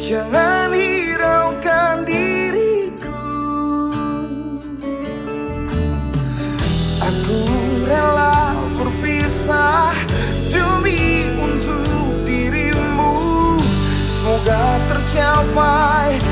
Jangan hiraukan diriku. Aku rela berpisah demi untuk dirimu. Semoga tercapai